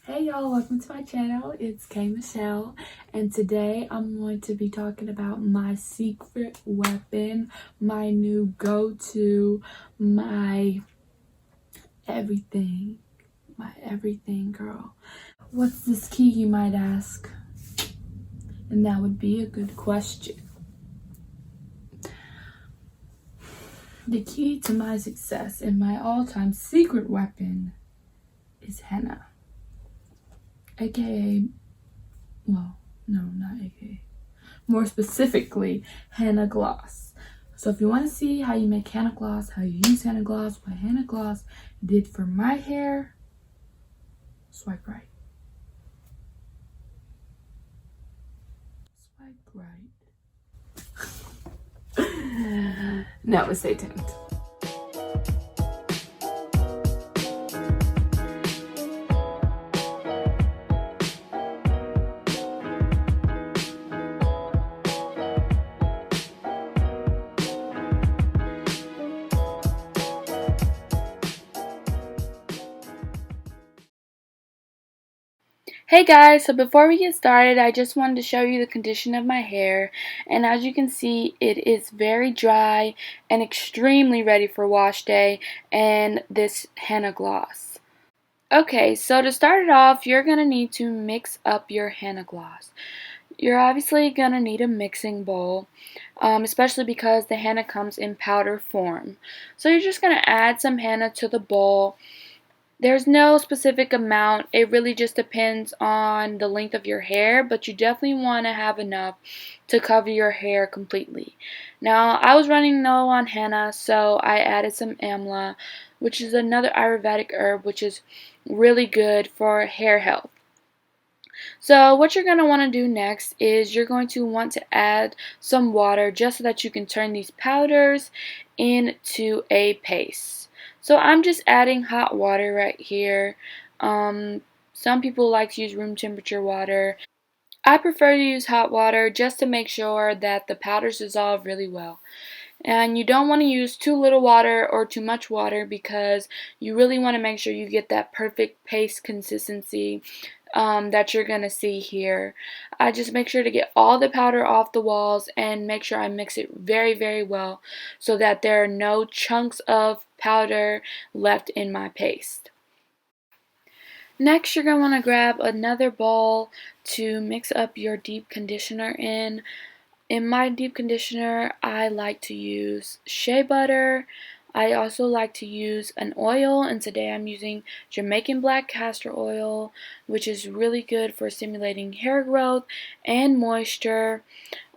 Hey y'all, welcome to my channel. It's K Michelle, and today I'm going to be talking about my secret weapon, my new go-to, my everything, girl. What's this key, you might ask? And that would be a good question. The key to my success and my all-time secret weapon is henna, aka, well, no, not aka. More specifically, henna gloss. So if you want to see how you make henna gloss, how you use henna gloss, what henna gloss did for my hair, swipe right. Swipe right. No, stay tuned. Hey guys, so before we get started, I just wanted to show you the condition of my hair, and as you can see, it is very dry and extremely ready for wash day and this henna gloss. Okay, so to start it off, you're going to need to mix up your henna gloss. You're obviously going to need a mixing bowl, especially because the henna comes in powder form. So you're just going to add some henna to the bowl. There's no specific amount. It really just depends on the length of your hair, but you definitely want to have enough to cover your hair completely. Now, I was running low on henna, so I added some Amla, which is another Ayurvedic herb, which is really good for hair health. So what you're going to want to do next is you're going to want to add some water just so that you can turn these powders into a paste. So I'm just adding hot water right here. Some people like to use room temperature water. I prefer to use hot water just to make sure that the powders dissolve really well. And you don't want to use too little water or too much water because you really want to make sure you get that perfect paste consistency that you're going to see here. I just make sure to get all the powder off the walls and make sure I mix it very, very well so that there are no chunks of powder left in my paste. Next, you're going to want to grab another bowl to mix up your deep conditioner in. In my deep conditioner, I like to use Shea Butter. I also like to use an oil, and today I'm using Jamaican black castor oil, which is really good for stimulating hair growth and moisture.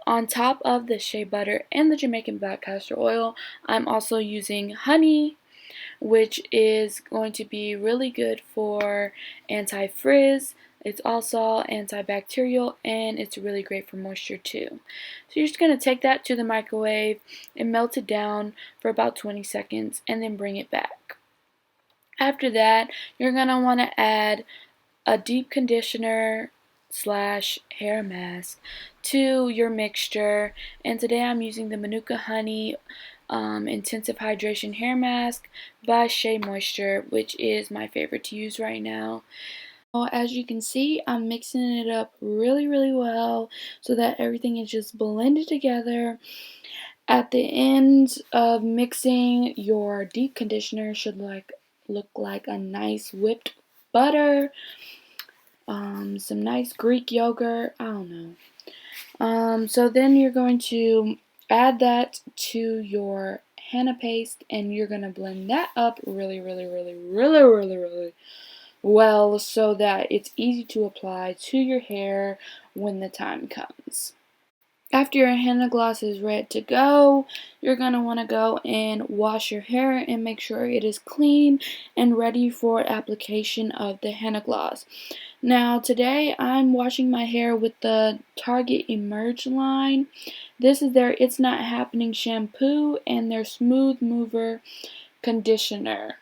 On top of the Shea Butter and the Jamaican black castor oil, I'm also using honey, which is going to be really good for anti-frizz. It's also antibacterial, and it's really great for moisture too. So you're just going to take that to the microwave and melt it down for about 20 seconds and then bring it back. After that, you're going to want to add a deep conditioner slash hair mask to your mixture, and today I'm using the Manuka Honey Intensive Hydration Hair Mask by Shea Moisture, which is my favorite to use right now. As you can see, I'm mixing it up really, really well so that everything is just blended together. At the end of mixing, your deep conditioner should look like a nice whipped butter, some nice Greek yogurt, I don't know. So then you're going to add that to your henna paste, and you're going to blend that up really, really, really, really, really, really well so that it's easy to apply to your hair when the time comes. After your henna gloss is ready to go, you're going to want to go and wash your hair and make sure it is clean and ready for application of the henna gloss. Now today I'm washing my hair with the Target Emerge line. This is their It's Not Happening shampoo and their Smooth Mover conditioner.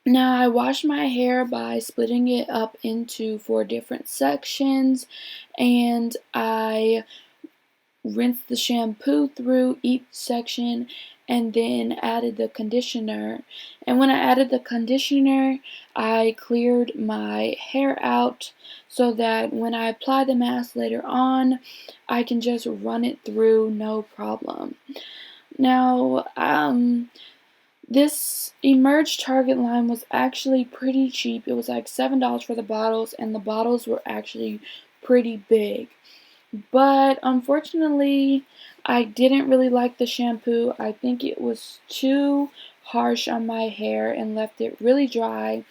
Now I wash my hair by splitting it up into 4 different sections, and I rinsed the shampoo through each section, and then added the conditioner. And when I added the conditioner, I cleared my hair out so that when I apply the mask later on, I can just run it through no problem. Now, this Emerge Target line was actually pretty cheap. It was like $7 for the bottles, and the bottles were actually pretty big. But unfortunately, I didn't really like the shampoo. I think it was too harsh on my hair and left it really dry.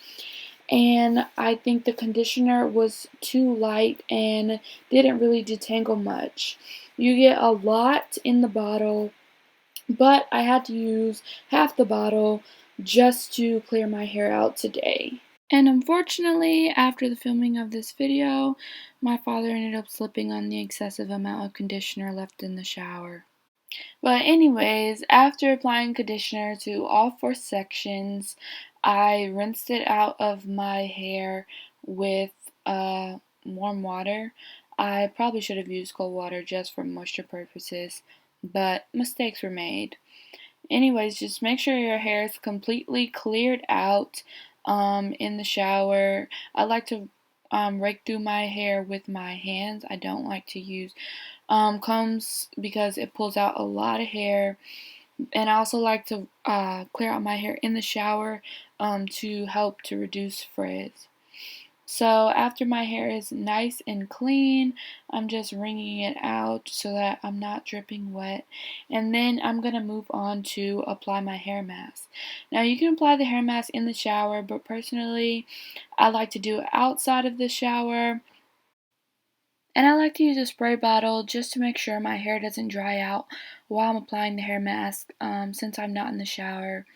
And I think the conditioner was too light and didn't really detangle much. You get a lot in the bottle, but I had to use half the bottle just to clear my hair out today. And unfortunately, after the filming of this video, my father ended up slipping on the excessive amount of conditioner left in the shower. But anyways, after applying conditioner to all 4 sections, I rinsed it out of my hair with warm water. I probably should have used cold water just for moisture purposes, but mistakes were made. Anyways, just make sure your hair is completely cleared out in the shower. I like to rake through my hair with my hands. I don't like to use combs because it pulls out a lot of hair. And I also like to clear out my hair in the shower to help to reduce frizz. So after my hair is nice and clean, I'm just wringing it out so that I'm not dripping wet. And then I'm going to move on to apply my hair mask. Now you can apply the hair mask in the shower, but personally I like to do it outside of the shower. And I like to use a spray bottle just to make sure my hair doesn't dry out while I'm applying the hair mask since I'm not in the shower.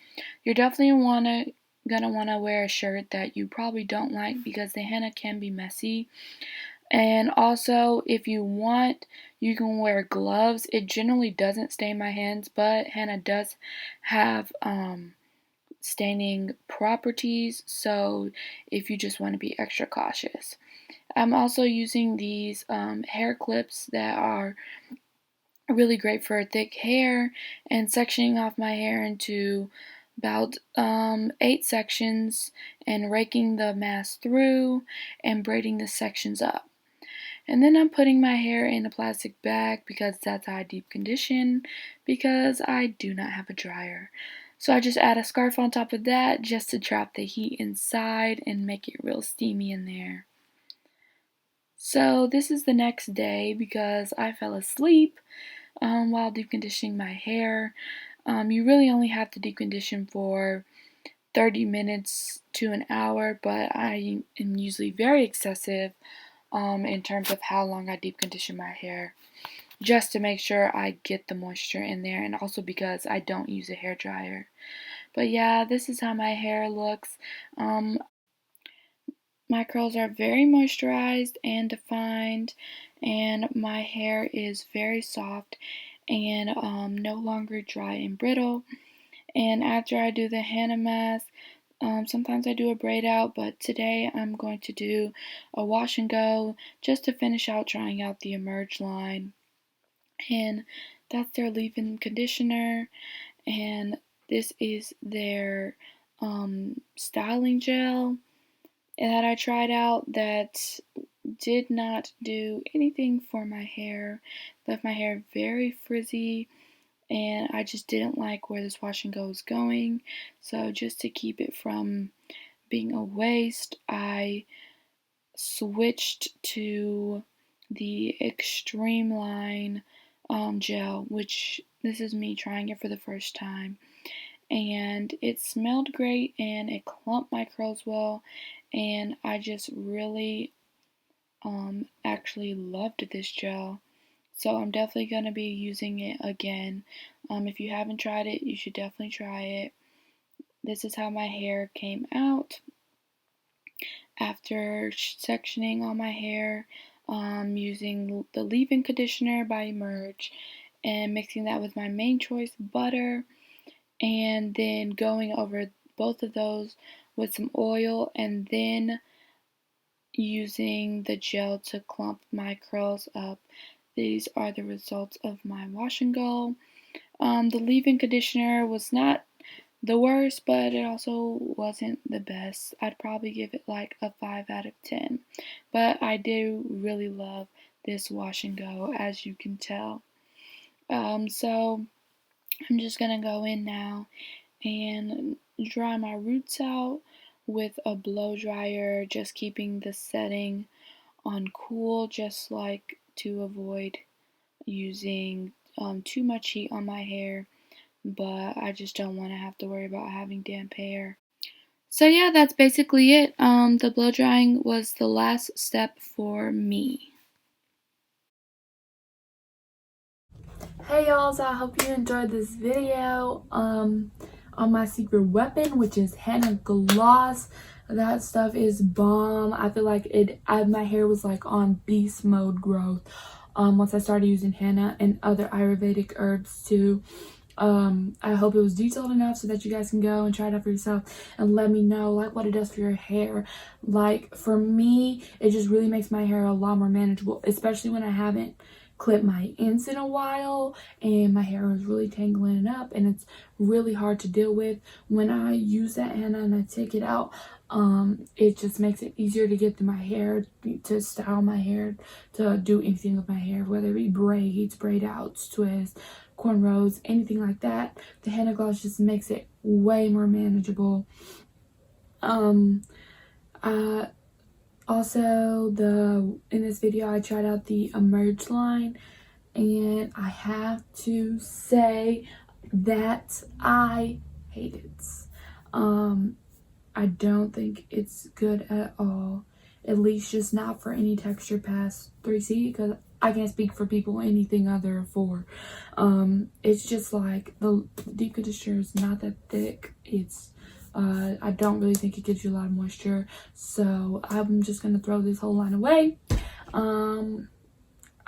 You're definitely gonna wanna wear a shirt that you probably don't like because the henna can be messy. And also, if you want, you can wear gloves. It generally doesn't stain my hands, but henna does have staining properties, so if you just want to be extra cautious. I'm also using these hair clips that are really great for thick hair and sectioning off my hair into about 8 sections and raking the mask through and braiding the sections up. And then I'm putting my hair in a plastic bag because that's how I deep condition because I do not have a dryer. So I just add a scarf on top of that just to trap the heat inside and make it real steamy in there. So this is the next day because I fell asleep while deep conditioning my hair. You really only have to deep condition for 30 minutes to an hour, but I am usually very excessive in terms of how long I deep condition my hair, just to make sure I get the moisture in there, and also because I don't use a hair dryer. But yeah, this is how my hair looks. My curls are very moisturized and defined, and my hair is very soft and no longer dry and brittle. And after I do the henna mask, sometimes I do a braid out, but today I'm going to do a wash and go just to finish out trying out the Emerge line. And that's their leave-in conditioner, and this is their styling gel that I tried out that did not do anything for my hair. Left my hair very frizzy, and I just didn't like where this wash and go was going. So just to keep it from being a waste, I switched to the Extreme Line gel, which this is me trying it for the first time. And it smelled great and it clumped my curls well, and I just really actually loved this gel. So I'm definitely going to be using it again. If you haven't tried it, you should definitely try it. This is how my hair came out after sectioning all my hair, using the leave-in conditioner by Emerge and mixing that with my main choice butter, and then going over both of those with some oil, and then using the gel to clump my curls up. these are the results of my wash and go. The leave-in conditioner was not the worst, but it also wasn't the best. I'd probably give it like a 5 out of 10. But I do really love this wash and go, as you can tell. So I'm just gonna go in now and dry my roots out with a blow dryer, just keeping the setting on cool, just like to avoid using too much heat on my hair, but I just don't want to have to worry about having damp hair. So yeah, that's basically it. The blow drying was the last step for me. Hey y'all, so I hope you enjoyed this video on my secret weapon, which is henna gloss. That stuff is bomb. I feel like my hair was like on beast mode growth once I started using henna and other Ayurvedic herbs too. I hope it was detailed enough so that you guys can go and try it out for yourself and let me know like what it does for your hair. Like for me, it just really makes my hair a lot more manageable, especially when I haven't clipped my ends in a while and my hair is really tangling up and it's really hard to deal with. When I use that henna and I take it out, it just makes it easier to get through my hair, to style my hair, to do anything with my hair, whether it be braids, braid outs, twists, cornrows, anything like that. The henna gloss just makes it way more manageable. Also, in this video I tried out the Emerge line, and I have to say that I hate it. I don't think it's good at all, at least just not for any texture past 3C, because I can't speak for people anything other 4. It's just like the deep conditioner is not that thick. It's I don't really think it gives you a lot of moisture, so I'm just gonna throw this whole line away.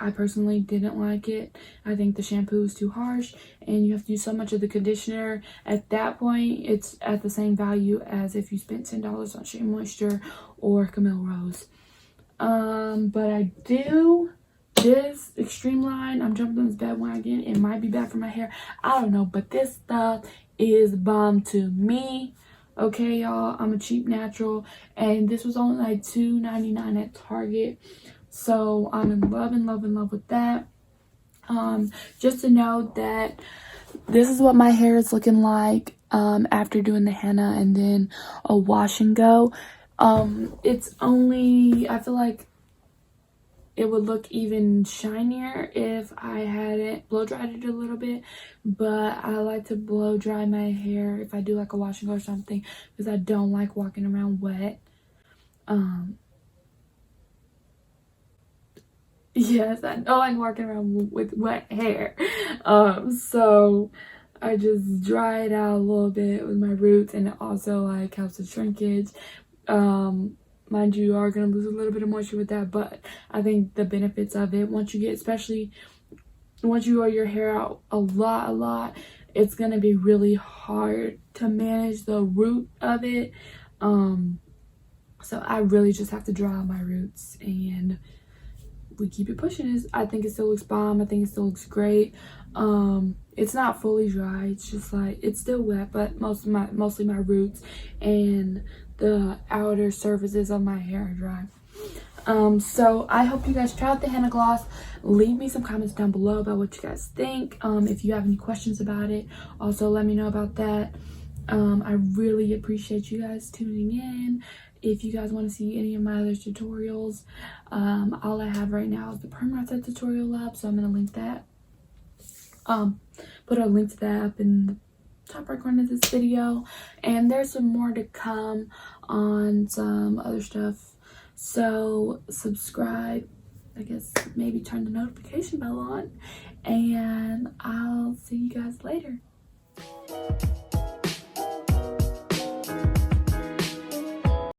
I personally didn't like it. I think the shampoo is too harsh and you have to use so much of the conditioner. At that point, it's at the same value as if you spent $10 on Shea Moisture or Camille Rose. But I do this extreme line. I'm jumping on this bandwagon. It might be bad for my hair, I don't know, but this stuff is bomb to me. Okay, y'all, I'm a cheap natural, and this was only like $2.99 at Target, so I'm in love with that. Just to know that this is what my hair is looking like after doing the henna and then a wash and go. It's only, I feel like it would look even shinier if I hadn't blow dried it a little bit, but I like to blow dry my hair if I do like a wash and go or something, because I don't like walking around wet. Yes, I don't like walking around with wet hair. So I just dry it out a little bit with my roots, and it also like helps with shrinkage. Mind you are going to lose a little bit of moisture with that, but I think the benefits of it, especially once you oil your hair out a lot, it's going to be really hard to manage the root of it. So I really just have to dry out my roots, and we keep it pushing. I think it still looks bomb. I think it still looks great. It's not fully dry. It's just like, it's still wet, but mostly my roots and the outer surfaces of my hair are dry. So I hope you guys try out the henna gloss. Leave me some comments down below about what you guys think. If you have any questions about it, also let me know about that. I really appreciate you guys tuning in. If you guys want to see any of my other tutorials, all I have right now is the perma tutorial up, so I'm going to link that. Put a link to that up in the top right corner of this video, and there's some more to come on some other stuff, so subscribe, I guess maybe turn the notification bell on, and I'll see you guys later.